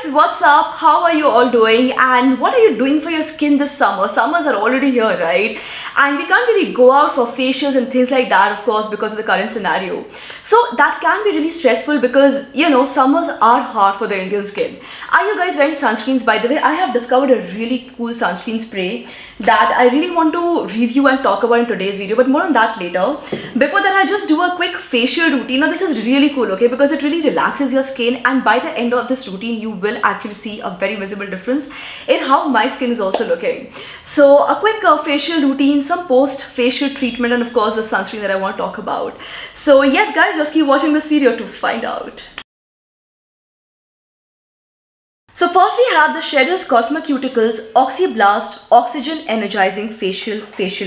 guys, what's up? How are you all doing? And what are you doing for your skin this summer? Summers are already here, right? And we can't really go out for facials and things like that, of course, because of the current scenario. So that can be really stressful because, summers are hard for the Indian skin. Are you guys wearing sunscreens? By the way, I have discovered a really cool sunscreen spray that I really want to review and talk about in today's video, but more on that later. Before that, I'll just do a quick facial routine. Now, this is really cool, okay, because it really relaxes your skin, and by the end of this routine, you will actually see a very visible difference in how my skin is also looking. So, a quick facial routine, some post-facial treatment, and of course, the sunscreen that I want to talk about. So, yes, guys, just keep watching this video to find out. So first we have the Shedders Cosmeceuticals Oxyblast Oxygen Energizing Facial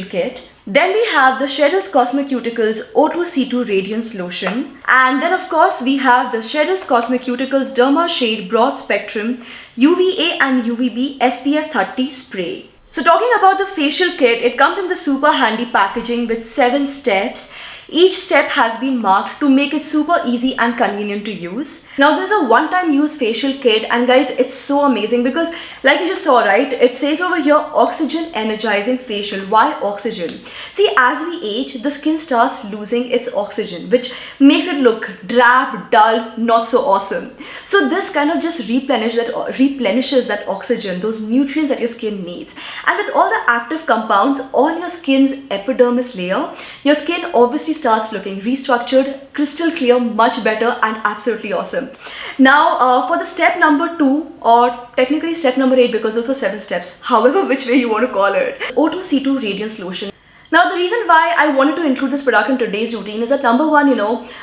Kit. Then we have the Shedders Cosmeceuticals O2C2 Radiance Lotion. And then of course we have the Shedders Cosmeceuticals Derma Shade Broad Spectrum UVA and UVB SPF 30 Spray. So talking about the facial kit, it comes in the super handy packaging with 7 steps. Each step has been marked to make it super easy and convenient to use. Now there's a one-time use facial kit, and guys, it's so amazing because like you just saw, right, it says over here oxygen energizing facial. Why oxygen? See, as we age, the skin starts losing its oxygen, which makes it look drab, dull, not so awesome. So this kind of just replenishes that oxygen, those nutrients that your skin needs. And with all the active compounds on your skin's epidermis layer, your skin obviously starts looking restructured, crystal clear, much better, and absolutely awesome. Now for the step number 2, or technically step number 8 because those were 7 steps, however which way you want to call it, O2C2 Radiance Lotion. Now the reason why I wanted to include this product in today's routine is that number 1,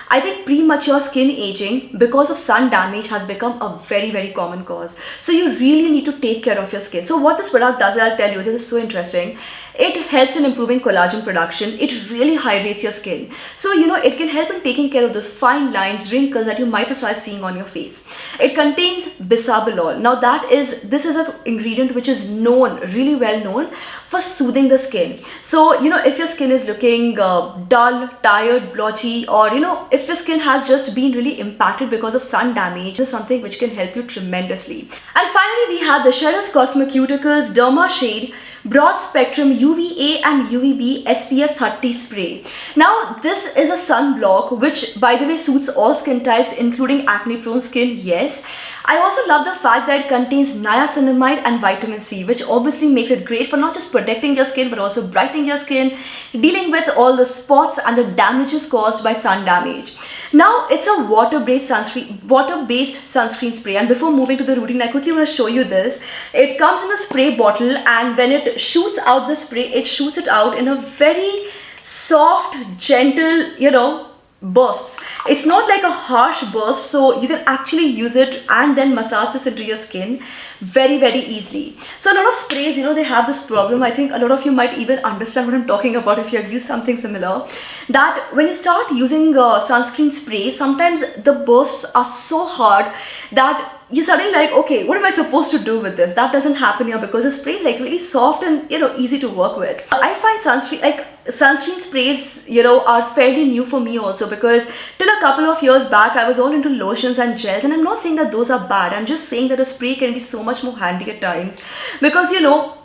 I think premature skin aging because of sun damage has become a very common cause. So you really need to take care of your skin. So what this product does, I'll tell you, this is so interesting. It helps in improving collagen production. It really hydrates your skin. So, it can help in taking care of those fine lines, wrinkles that you might have started seeing on your face. It contains bisabolol. Now this is an ingredient which is really well known for soothing the skin. So, if your skin is looking dull, tired, blotchy, or, if your skin has just been really impacted because of sun damage, this is something which can help you tremendously. And finally, we have the Shedders Cosmeceuticals Derma Shade Broad Spectrum UVA and UVB SPF 30 Spray. Now, this is a sunblock which, by the way, suits all skin types, including acne-prone skin, yes. I also love the fact that it contains niacinamide and vitamin C, which obviously makes it great for not just protecting your skin, but also brightening your skin, dealing with all the spots and the damages caused by sun damage. Now, it's a water-based sunscreen spray. And before moving to the routine, I quickly want to show you this. It comes in a spray bottle, and when it shoots out the spray, it shoots it out in a very soft, gentle, bursts. It's not like a harsh burst, so you can actually use it and then massage this into your skin very easily. So a lot of sprays, they have this problem. I think a lot of you might even understand what I'm talking about if you have used something similar, that when you start using sunscreen spray, sometimes the bursts are so hard that you're suddenly like, okay, what am I supposed to do with this? That doesn't happen here because the spray is like really soft and easy to work with. I find sunscreen sprays are fairly new for me also, because till a couple of years back I was all into lotions and gels, and I'm not saying that those are bad. I'm just saying that a spray can be so much more handy at times because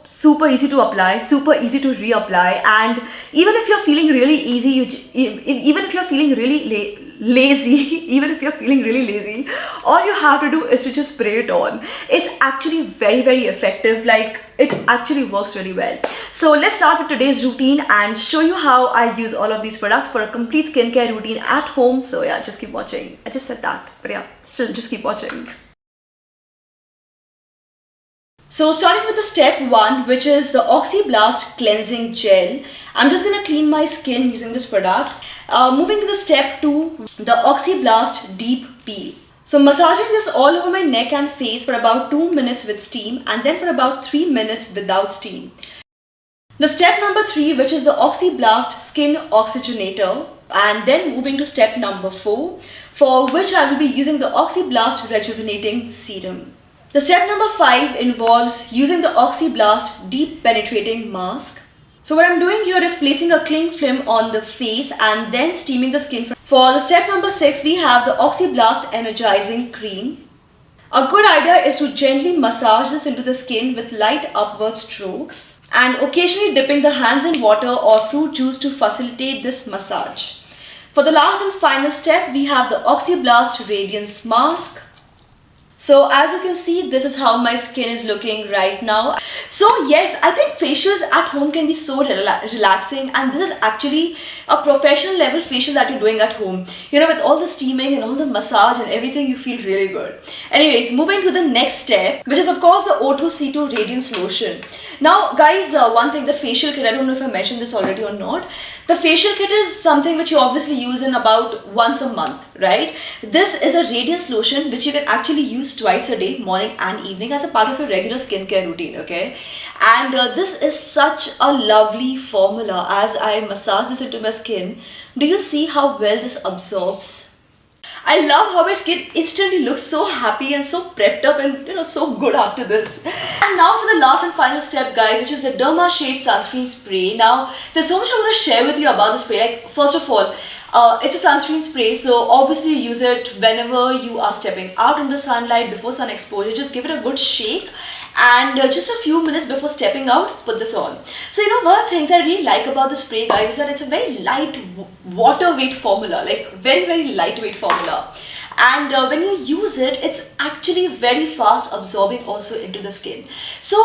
super easy to apply, super easy to reapply, and even if you're feeling really even if you're feeling really lazy, all you have to do is to just spray it on. It's actually very effective. Like, it actually works really well. So let's start with today's routine and show you how I use all of these products for a complete skincare routine at home. So yeah, just keep watching. I just said that, but yeah, still just keep watching. So starting with the step 1, which is the Oxyblast Cleansing Gel. I'm just going to clean my skin using this product. Moving to the step 2, the Oxyblast Deep Peel. So massaging this all over my neck and face for about 2 minutes with steam, and then for about 3 minutes without steam. The step number 3, which is the Oxyblast Skin Oxygenator. And then moving to step number 4, for which I will be using the Oxyblast Rejuvenating Serum. The step number 5 involves using the Oxyblast Deep Penetrating Mask. So what I'm doing here is placing a cling film on the face and then steaming the skin. For the step number 6, we have the Oxyblast Energizing Cream. A good idea is to gently massage this into the skin with light upward strokes and occasionally dipping the hands in water or fruit juice to facilitate this massage. For the last and final step, we have the Oxyblast Radiance Mask. So as you can see, this is how my skin is looking right now. So yes, I think facials at home can be so relaxing, and this is actually a professional level facial that you're doing at home. You know, with all the steaming and all the massage and everything, you feel really good. Anyways, moving to the next step, which is of course the O2C2 Radiance Lotion. Now guys, one thing, the facial kit, I don't know if I mentioned this already or not. The facial kit is something which you obviously use in about once a month, right? This is a radiance lotion which you can actually use twice a day, morning and evening, as a part of your regular skincare routine, okay? And this is such a lovely formula. As I massage this into my skin, do you see how well this absorbs? I love how my skin instantly looks so happy and so prepped up and so good after this. And now for the last and final step guys, which is the Derma Shade Sunscreen Spray. Now there's so much I want to share with you about the spray. Like, first of all, it's a sunscreen spray, so obviously you use it whenever you are stepping out in the sunlight before sun exposure. Just give it a good shake, and just a few minutes before stepping out, put this on. So one of the things I really like about the spray guys is that it's a very light water weight formula, like very lightweight formula. And when you use it, it's actually very fast absorbing also into the skin. So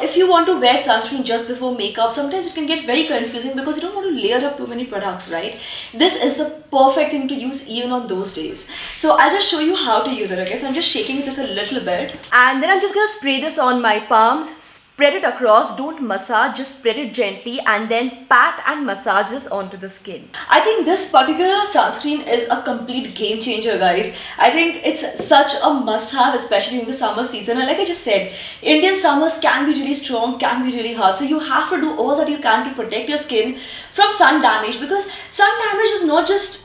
if you want to wear sunscreen just before makeup, sometimes it can get very confusing because you don't want to layer up too many products, right? This is the perfect thing to use even on those days. So I'll just show you how to use it, okay? So I'm just shaking this a little bit, and then I'm just gonna spray this on my palms. Spread it across, don't massage, just spread it gently and then pat and massage this onto the skin. I think this particular sunscreen is a complete game changer guys. I think it's such a must have, especially in the summer season. And like I just said, Indian summers can be really strong, can be really hot. So you have to do all that you can to protect your skin from sun damage, because sun damage is not just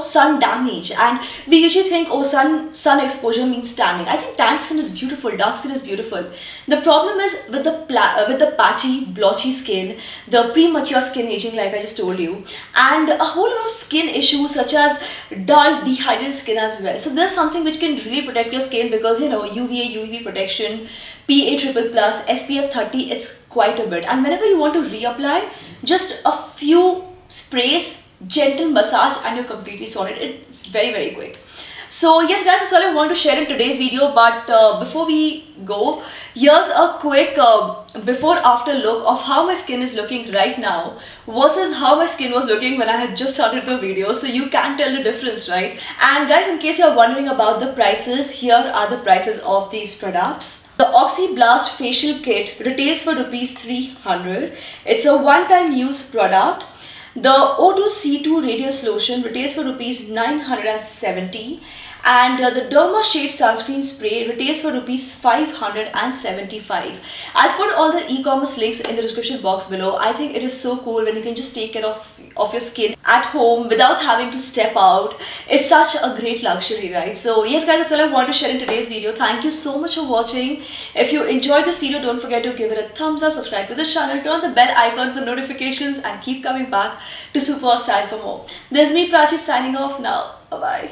sun damage, and we usually think, oh, sun exposure means tanning. I think tanned skin is beautiful, dark skin is beautiful. The problem is with the patchy, blotchy skin, the premature skin aging, like I just told you, and a whole lot of skin issues such as dull, dehydrated skin as well. So there's something which can really protect your skin, because UVA, UVB protection, PA+++, SPF 30, it's quite a bit. And whenever you want to reapply, just a few sprays, gentle massage, and you're completely sorted. It's very quick. So yes guys, that's all I want to share in today's video. But before we go, here's a quick before after look of how my skin is looking right now versus how my skin was looking when I had just started the video, so you can tell the difference, right? And guys, in case you're wondering about the prices, here are the prices of these products. The Oxyblast Facial Kit retails for rupees 300. It's a one-time use product. The O2C2 Radiance Lotion retails for rupees 970, and the Derma Shade Sunscreen Spray retails for rupees 575. I'll put all the e-commerce links in the description box below. I think it is so cool when you can just take care of your skin at home without having to step out. It's such a great luxury, right? So yes guys, that's all I want to share in today's video. Thank you so much for watching. If you enjoyed this video, don't forget to give it a thumbs up, subscribe to this channel, turn on the bell icon for notifications, and keep coming back to Super Style for more. This is me, Prachi, signing off now. Bye bye.